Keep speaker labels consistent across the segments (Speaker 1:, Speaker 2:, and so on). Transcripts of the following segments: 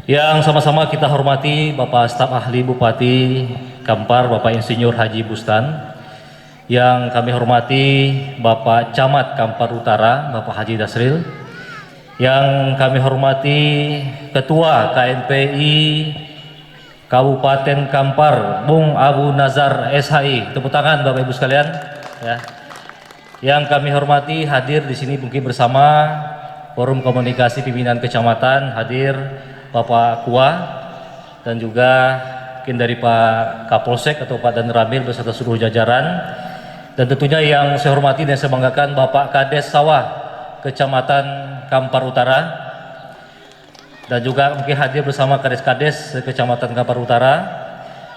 Speaker 1: Yang sama-sama kita hormati Bapak Staf Ahli Bupati Kampar, Bapak Insinyur Haji Bustan. Yang kami hormati Bapak Camat Kampar Utara, Bapak Haji Dasril. Yang kami hormati Ketua KNPI Kabupaten Kampar, Bung Abu Nazar SHI. Tepuk tangan Bapak Ibu sekalian. Ya. Yang kami hormati hadir di sini mungkin bersama Forum Komunikasi Pimpinan Kecamatan, hadir Bapak Kua dan juga mungkin dari Pak Kapolsek atau Pak Danramil beserta seluruh jajaran, dan tentunya yang saya hormati dan saya banggakan Bapak Kades Sawah Kecamatan Kampar Utara, dan juga mungkin hadir bersama Kades-Kades Kecamatan Kampar Utara,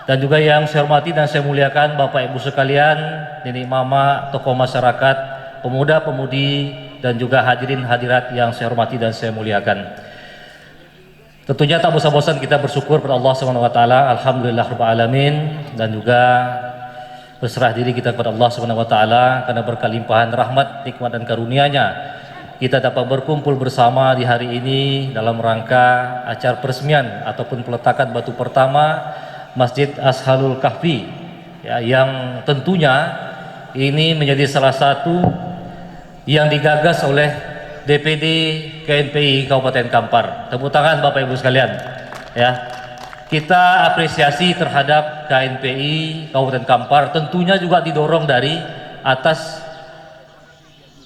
Speaker 1: dan juga yang saya hormati dan saya muliakan Bapak Ibu sekalian, nenek mama, tokoh masyarakat, pemuda-pemudi, dan juga hadirin hadirat yang saya hormati dan saya muliakan. Tentunya tak bosan-bosan kita bersyukur pada Allah SWT, alhamdulillah rabbil alamin, dan juga berserah diri kita kepada Allah SWT karena berkelimpahan rahmat, nikmat dan karunia-Nya kita dapat berkumpul bersama di hari ini dalam rangka acara peresmian ataupun peletakan batu pertama Masjid Ashalul Kahfi, ya, yang tentunya ini menjadi salah satu yang digagas oleh DPD KNPI Kabupaten Kampar. Tepuk tangan Bapak Ibu sekalian. Ya, kita apresiasi terhadap KNPI Kabupaten Kampar, tentunya juga didorong dari atas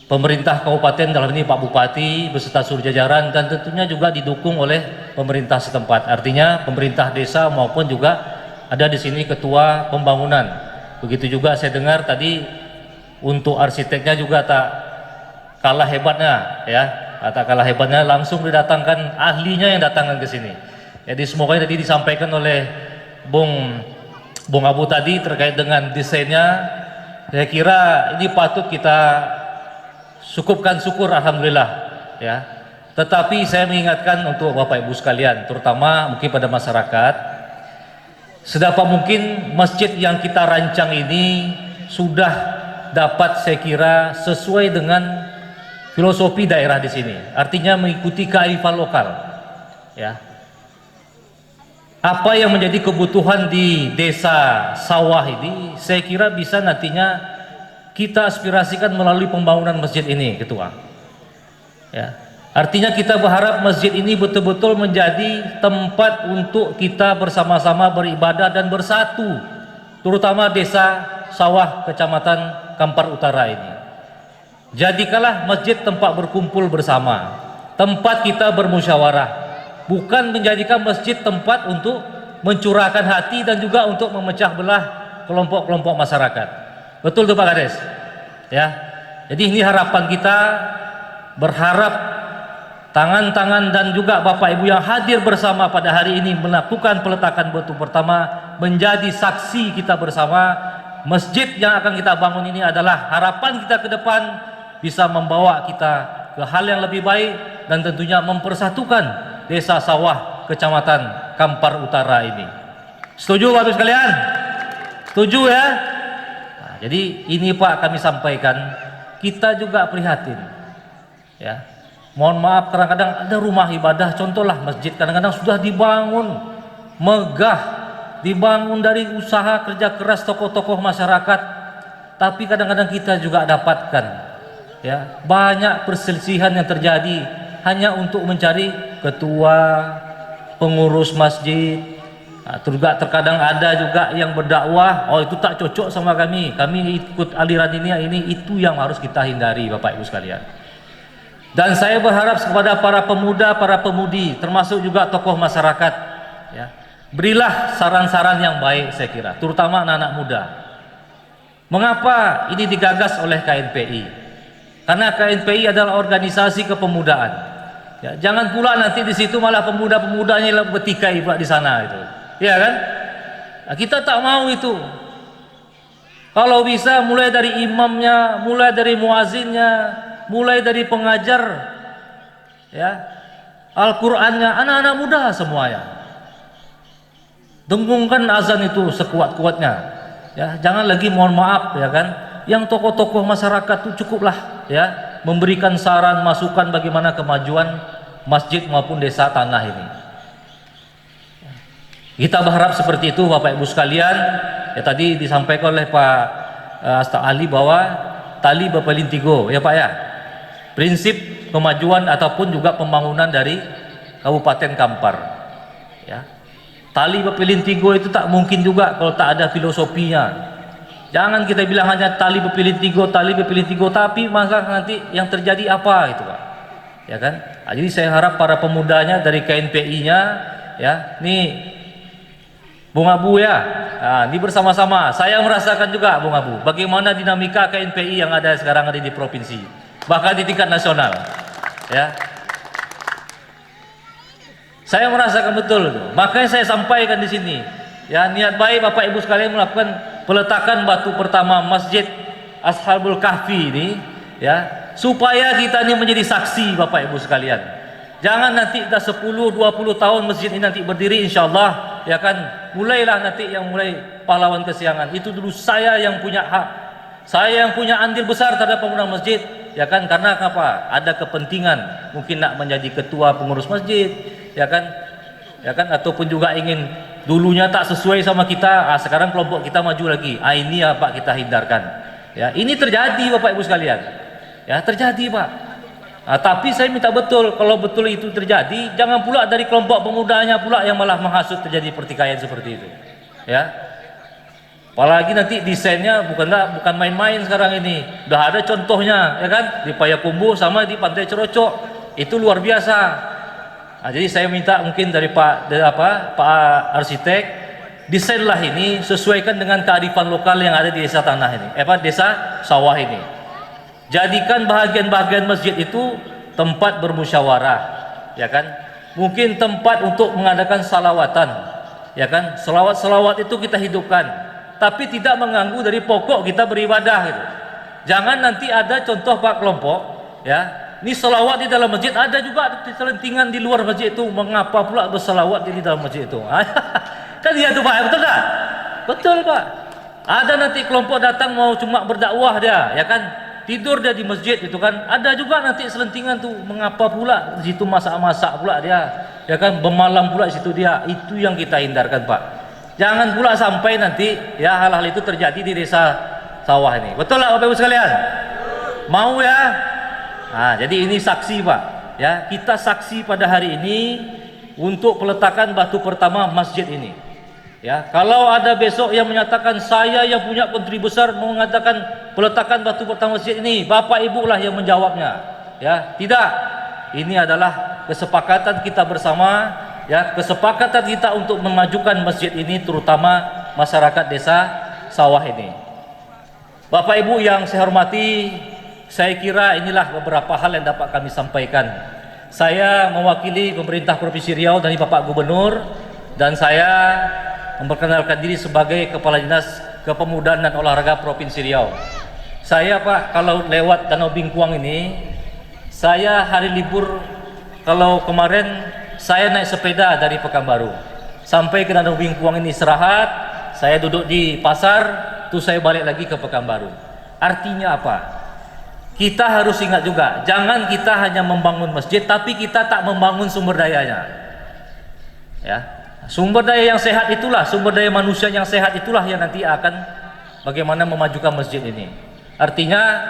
Speaker 1: pemerintah kabupaten, dalam ini Pak Bupati beserta seluruh jajaran, dan tentunya juga didukung oleh pemerintah setempat. Artinya pemerintah desa maupun juga ada di sini ketua pembangunan. Begitu juga saya dengar tadi untuk arsiteknya juga tak kalah hebatnya, ya, tak kalah hebatnya, langsung didatangkan ahlinya yang datangkan ke sini. Jadi semoga tadi disampaikan oleh Bung Abu tadi terkait dengan desainnya, saya kira ini patut kita cukupkan syukur, alhamdulillah, ya. Tetapi saya mengingatkan untuk Bapak Ibu sekalian, terutama mungkin pada masyarakat, sedapat mungkin masjid yang kita rancang ini sudah dapat saya kira sesuai dengan filosofi daerah di sini, artinya mengikuti kearifan lokal, ya. Apa yang menjadi kebutuhan di desa sawah ini, saya kira bisa nantinya kita aspirasikan melalui pembangunan masjid ini, Ketua. Ya, artinya kita berharap masjid ini betul-betul menjadi tempat untuk kita bersama-sama beribadah dan bersatu, terutama desa sawah Kecamatan Kampar Utara ini. Jadikanlah masjid tempat berkumpul bersama, tempat kita bermusyawarah, bukan menjadikan masjid tempat untuk mencurahkan hati dan juga untuk memecah belah kelompok-kelompok masyarakat. Betul tuh Pak Kades? Ya. Jadi ini harapan kita, berharap tangan-tangan dan juga Bapak Ibu yang hadir bersama pada hari ini melakukan peletakan batu pertama menjadi saksi kita bersama. Masjid yang akan kita bangun ini adalah harapan kita ke depan, bisa membawa kita ke hal yang lebih baik dan tentunya mempersatukan desa sawah Kecamatan Kampar Utara ini. Setuju Bapak Ibu sekalian? Setuju ya? Nah, jadi ini Pak kami sampaikan, kita juga prihatin, ya. Mohon maaf, kadang-kadang ada rumah ibadah, contohlah masjid, kadang-kadang sudah dibangun megah, dibangun dari usaha kerja keras tokoh-tokoh masyarakat, tapi kadang-kadang kita juga dapatkan, ya, banyak perselisihan yang terjadi hanya untuk mencari ketua, pengurus masjid. Nah, terkadang ada juga yang berdakwah, oh itu tak cocok sama kami ikut aliran ini, itu yang harus kita hindari Bapak Ibu sekalian. Dan saya berharap kepada para pemuda, para pemudi, termasuk juga tokoh masyarakat, ya, berilah saran-saran yang baik saya kira, terutama anak-anak muda. Mengapa ini digagas oleh KNPI? Karena KNPI adalah organisasi kepemudaan. Ya, jangan pula nanti di situ malah pemuda-pemudanya bertikai pula di sana itu. Ya kan? Nah, kita tak mau itu. Kalau bisa mulai dari imamnya, mulai dari muazinnya, mulai dari pengajar, ya, Al-Qur'annya, anak-anak muda semuanya. Dengungkan azan itu sekuat-kuatnya. Ya, jangan lagi mohon maaf, ya kan? Yang tokoh-tokoh masyarakat itu cukuplah, ya. memberikan saran, masukan bagaimana kemajuan masjid maupun desa tanah ini. Kita berharap seperti itu Bapak Ibu sekalian. Ya, tadi disampaikan oleh Pak Staf Ahli bahwa tali berpaling tiga, ya Pak ya. Prinsip kemajuan ataupun juga pembangunan dari Kabupaten Kampar. Ya. Tali berpaling tiga itu tak mungkin juga kalau tak ada filosofinya. Jangan kita bilang hanya tali berpaling tiga, tapi maka nanti yang terjadi apa gitu Pak. Ya kan? Nah, jadi saya harap para pemudanya dari KNPI-nya, ya, nih Bung Abu ya, nah, ini bersama-sama. Saya merasakan juga Bung Abu, bagaimana dinamika KNPI yang ada sekarang ada di provinsi, bahkan di tingkat nasional. Ya, saya merasakan betul itu. Makanya saya sampaikan di sini, ya niat baik Bapak Ibu sekalian melakukan peletakan batu pertama Masjid Ashabul Kahfi ini, ya, supaya kita ini menjadi saksi Bapak Ibu sekalian. Jangan nanti dah 10-20 tahun masjid ini nanti berdiri insyaallah, ya kan, mulailah nanti yang mulai pahlawan kesiangan. Itu dulu saya yang punya hak, saya yang punya andil besar terhadap pembangunan masjid, ya kan, karena apa? Ada kepentingan, mungkin nak menjadi ketua pengurus masjid, ya kan, ataupun juga ingin dulunya tak sesuai sama kita, sekarang kelompok kita maju lagi, ini ya Pak kita hindarkan. Ya, ini terjadi Bapak Ibu sekalian, ya terjadi Pak. Tapi saya minta betul, kalau betul itu terjadi, jangan pula dari kelompok pemudanya pula yang malah menghasut terjadi pertikaian seperti itu. Ya, apalagi nanti desainnya bukan main-main sekarang ini. Udah ada contohnya, ya kan, di Payakumbuh sama di Pantai Cerocok, itu luar biasa. Nah, jadi saya minta mungkin dari Pak Arsitek, desainlah ini sesuaikan dengan kearifan lokal yang ada di desa tanah ini, desa sawah ini. Jadikan bahagian-bahagian masjid itu tempat bermusyawarah, ya kan? Mungkin tempat untuk mengadakan salawatan, ya kan? Selawat itu kita hidupkan, tapi tidak mengganggu dari pokok kita beribadah gitu. Jangan nanti ada contoh Pak kelompok, ya. Ini salawat di dalam masjid, ada juga selentingan di luar masjid itu. Mengapa pula bersalawat di dalam masjid itu? Kan dia tuh Pak, betul tak? Betul Pak. Ada nanti kelompok datang mau cuma berdakwah dia, ya kan? Tidur dia di masjid itu kan, ada juga nanti selentingan tuh, mengapa pula di situ masak-masak pula dia, ya kan, bermalam pula di situ dia. Itu yang kita hindarkan Pak. Jangan pula sampai nanti ya hal-hal itu terjadi di desa sawah ini. Betul lah Bapak Ibu sekalian? Mau ya? Nah, jadi ini saksi Pak, ya, kita saksi pada hari ini untuk peletakan batu pertama masjid ini. Ya, kalau ada besok yang menyatakan saya yang punya kontribusi besar mengatakan peletakan batu pertama masjid ini, Bapak Ibu lah yang menjawabnya. Ya, tidak. Ini adalah kesepakatan kita bersama, ya, kesepakatan kita untuk memajukan masjid ini, terutama masyarakat desa sawah ini. Bapak Ibu yang saya hormati, saya kira inilah beberapa hal yang dapat kami sampaikan. Saya mewakili pemerintah Provinsi Riau dari Bapak Gubernur, dan saya memperkenalkan diri sebagai Kepala Dinas Kepemudaan dan Olahraga Provinsi Riau. Saya Pak, kalau lewat Danau Bingkuang ini, saya hari libur, kalau kemarin saya naik sepeda dari Pekanbaru sampai ke Danau Bingkuang ini istirahat, saya duduk di pasar, terus saya balik lagi ke Pekanbaru. Artinya apa? Kita harus ingat juga, jangan kita hanya membangun masjid, tapi kita tak membangun sumber dayanya. Ya. Sumber daya yang sehat itulah, sumber daya manusia yang sehat itulah yang nanti akan bagaimana memajukan masjid ini. Artinya,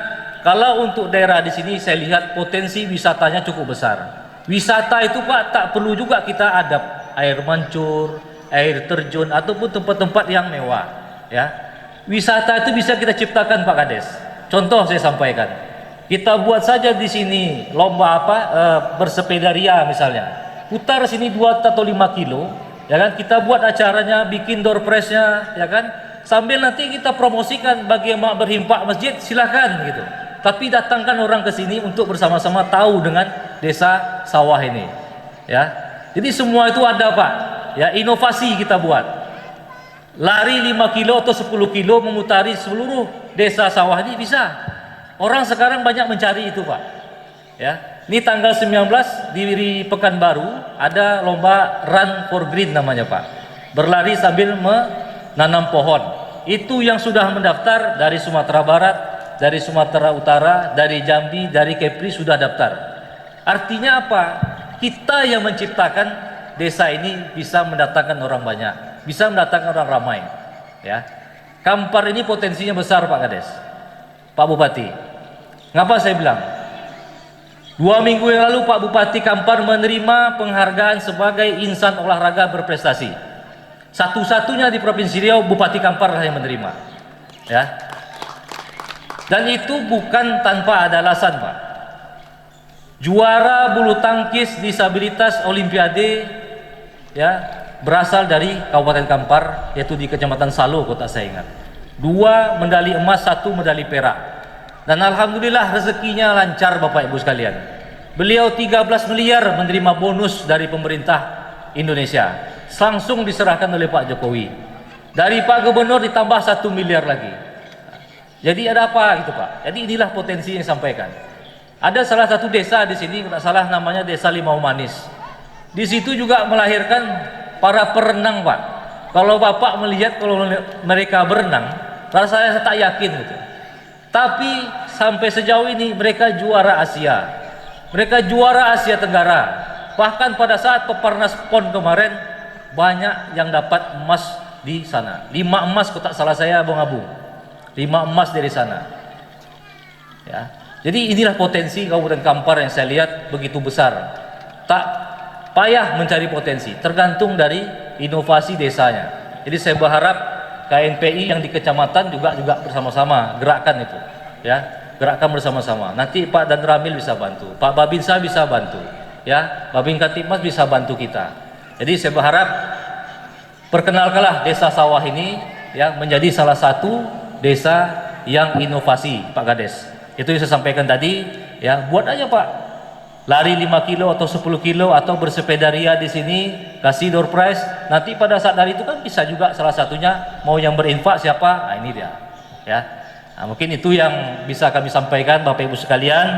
Speaker 1: kalau untuk daerah di sini saya lihat potensi wisatanya cukup besar. Wisata itu Pak tak perlu juga kita ada air mancur, air terjun ataupun tempat-tempat yang mewah. Ya, wisata itu bisa kita ciptakan Pak Kades. Contoh saya sampaikan, kita buat saja di sini lomba bersepeda ria misalnya, putar sini 2 atau 5 kilo. Ya kan, kita buat acaranya, bikin door prize-nya, ya kan, sambil nanti kita promosikan bagi yang mau berhimpak masjid, silakan gitu. Tapi datangkan orang ke sini untuk bersama-sama tahu dengan desa sawah ini. Ya, jadi semua itu ada Pak. Ya, inovasi kita buat. Lari 5 kilo atau 10 kilo memutari seluruh desa sawah ini bisa. Orang sekarang banyak mencari itu Pak. Ya. Ini tanggal 19 di Pekanbaru ada lomba Run for Green namanya Pak. Berlari sambil menanam pohon. Itu yang sudah mendaftar dari Sumatera Barat, dari Sumatera Utara, dari Jambi, dari Kepri sudah daftar. Artinya apa? Kita yang menciptakan desa ini bisa mendatangkan orang banyak, bisa mendatangkan orang ramai. Ya, Kampar ini potensinya besar Pak Kades, Pak Bupati. Ngapa saya bilang? 2 minggu yang lalu Pak Bupati Kampar menerima penghargaan sebagai insan olahraga berprestasi. Satu-satunya di Provinsi Riau Bupati Kampar yang menerima. Ya. Dan itu bukan tanpa ada alasan, Pak. Juara bulu tangkis disabilitas Olimpiade ya berasal dari Kabupaten Kampar, yaitu di Kecamatan Salo, kota saya ingat. 2 medali emas, 1 medali perak. Dan alhamdulillah rezekinya lancar Bapak Ibu sekalian. Beliau 13 miliar menerima bonus dari pemerintah Indonesia. Langsung diserahkan oleh Pak Jokowi. Dari Pak Gubernur ditambah 1 miliar lagi. Jadi ada apa gitu Pak? Jadi inilah potensi yang disampaikan. Ada salah satu desa di sini, tidak salah namanya Desa Limau Manis. Di situ juga melahirkan para perenang Pak. Kalau Bapak melihat kalau mereka berenang, rasanya saya tak yakin gitu. Tapi sampai sejauh ini mereka juara Asia. Mereka juara Asia Tenggara. Bahkan pada saat Peparnas PON kemarin banyak yang dapat emas di sana. 5 emas kalau tak salah saya Abang-Abu. 5 emas dari sana. Ya. Jadi inilah potensi Kabupaten Kampar yang saya lihat begitu besar. Tak payah mencari potensi, tergantung dari inovasi desanya. Jadi saya berharap KNPI yang di kecamatan juga bersama-sama gerakan itu, ya, gerakan bersama-sama. Nanti Pak Dan Ramil bisa bantu, Pak Babinsa bisa bantu, ya, Babin Katimas bisa bantu kita. Jadi saya berharap perkenalkanlah desa sawah ini, ya, menjadi salah satu desa yang inovasi, Pak Kades. Itu yang saya sampaikan tadi, ya, buat aja Pak. Lari 5 kilo atau 10 kilo atau bersepeda ria di sini, kasih door prize. Nanti pada saat hari itu kan bisa juga salah satunya mau yang berinfak siapa? Nah ini dia. Ya. Nah, mungkin itu yang bisa kami sampaikan Bapak Ibu sekalian.